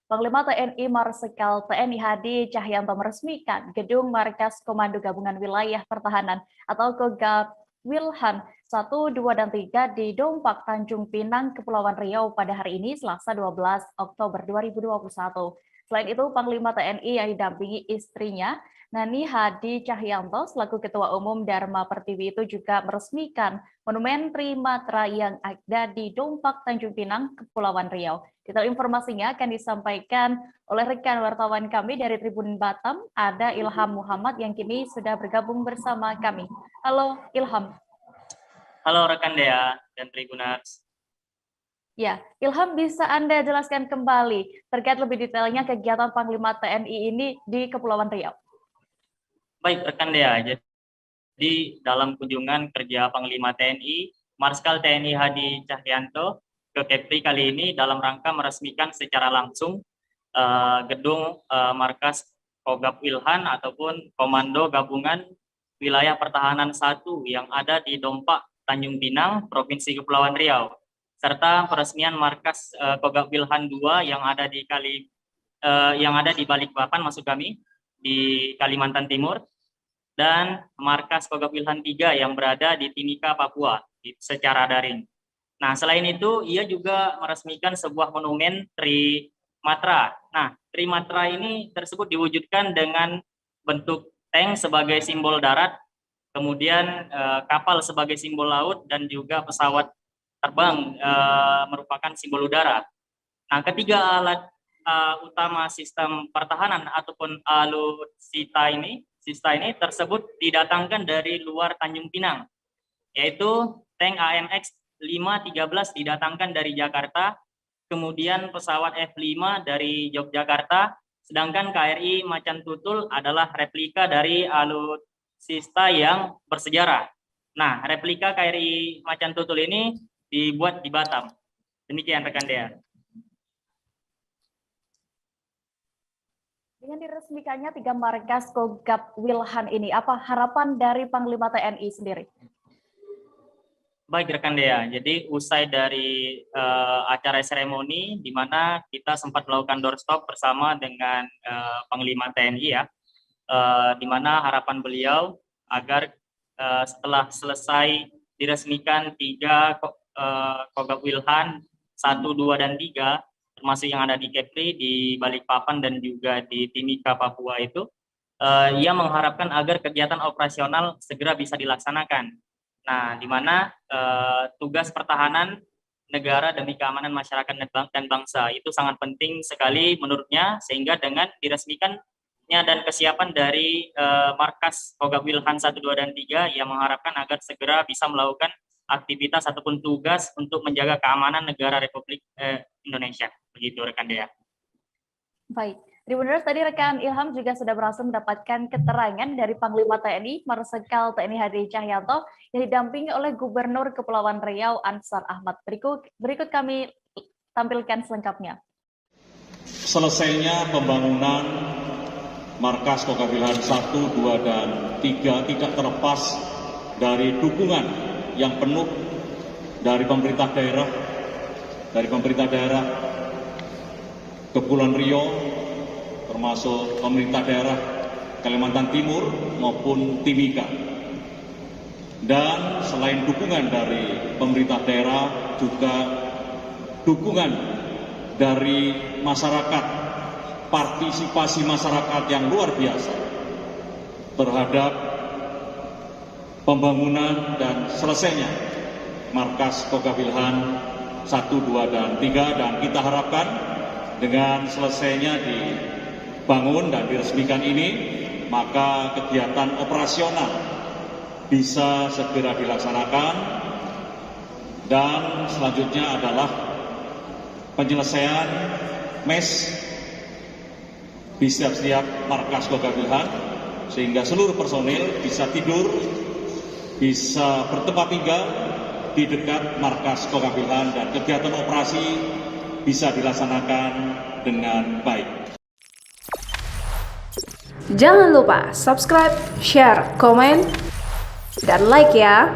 Panglima TNI Marsikal TNI Hadi Cahyanto meresmikan Gedung Markas Komando Gabungan Wilayah Pertahanan atau Kogab Wilhan 1, 2, dan 3 di Dompak, Tanjung Pinang, Kepulauan Riau pada hari ini, Selasa 12 Oktober 2021. Selain itu, Panglima TNI yang didampingi istrinya, Nani Hadi Cahyanto, selaku Ketua Umum Dharma Pertiwi itu juga meresmikan Monumen Trimatra yang ada di Dompak, Tanjung Pinang, Kepulauan Riau. Detail informasinya akan disampaikan oleh rekan wartawan kami dari Tribun Batam, ada Ilham Muhammad yang kini sudah bergabung bersama kami. Halo Ilham. Halo rekan Dea dan Tribuners. Ya, Ilham, bisa Anda jelaskan kembali terkait lebih detailnya kegiatan Panglima TNI ini di Kepulauan Riau? Baik rekan Dea, jadi dalam kunjungan kerja Panglima TNI, Marskal TNI Hadi Cahyanto ke Kepri kali ini dalam rangka meresmikan secara langsung gedung markas Kogab Wilhan ataupun Komando Gabungan Wilayah Pertahanan 1 yang ada di Dompak, Tanjung Pinang, Provinsi Kepulauan Riau, serta peresmian markas Kogab Wilhan 2 yang ada di Balikpapan maksud kami di Kalimantan Timur, dan markas Kogab Wilhan 3 yang berada di Timika, Papua secara daring. Nah, selain itu, ia juga meresmikan sebuah monumen Trimatra. Nah, Trimatra ini tersebut diwujudkan dengan bentuk tank sebagai simbol darat, kemudian kapal sebagai simbol laut, dan juga pesawat terbang merupakan simbol udara. Nah, ketiga alat utama sistem pertahanan ataupun alutsista ini tersebut didatangkan dari luar Tanjung Pinang, yaitu tank AMX 513 didatangkan dari Jakarta, kemudian pesawat F5 dari Yogyakarta, sedangkan KRI Macan Tutul adalah replika dari alutsista yang bersejarah. Nah, replika KRI Macan Tutul ini dibuat di Batam. Demikian rekan Dea. Dengan diresmikannya 3 markas Kogab Wilhan ini, apa harapan dari Panglima TNI sendiri? Baik rekan Dea, jadi usai dari acara seremoni di mana kita sempat melakukan doorstop bersama dengan Panglima TNI ya, di mana harapan beliau agar setelah selesai diresmikan 3 Kogab Wilhan 1, 2, dan 3, termasuk yang ada di Kepri, di Balikpapan, dan juga di Timika, Papua itu, ia mengharapkan agar kegiatan operasional segera bisa dilaksanakan. Nah, di mana tugas pertahanan negara demi keamanan masyarakat dan bangsa itu sangat penting sekali menurutnya, sehingga dengan diresmikannya dan kesiapan dari markas Kogab Wilhan 1, 2, dan 3, ia mengharapkan agar segera bisa melakukan aktivitas ataupun tugas untuk menjaga keamanan negara Republik Indonesia. Begitu rekan Dea. Baik. Tribuners, tadi rekan Ilham juga sudah berhasil mendapatkan keterangan dari Panglima TNI Marsikal TNI Hadi Cahyanto yang didampingi oleh Gubernur Kepulauan Riau Ansar Ahmad. Berikut kami tampilkan selengkapnya. Selesainya pembangunan markas Kogab Wilhan 1, 2, dan 3 tidak terlepas dari dukungan yang penuh dari pemerintah daerah Kepulauan Riau, termasuk pemerintah daerah Kalimantan Timur maupun Timika. Dan selain dukungan dari pemerintah daerah, juga dukungan dari masyarakat, partisipasi masyarakat yang luar biasa terhadap pembangunan dan selesainya markas Kogab Wilhan 1, 2, dan 3, dan kita harapkan dengan selesainya dibangun dan diresmikan ini, maka kegiatan operasional bisa segera dilaksanakan, dan selanjutnya adalah penyelesaian MES di setiap markas Kogab Wilhan, sehingga seluruh personil bisa tidur, bisa bertempat tinggal di dekat markas Kogab Wilhan, dan kegiatan operasi bisa dilaksanakan dengan baik. Jangan lupa subscribe, share, komen, dan like ya.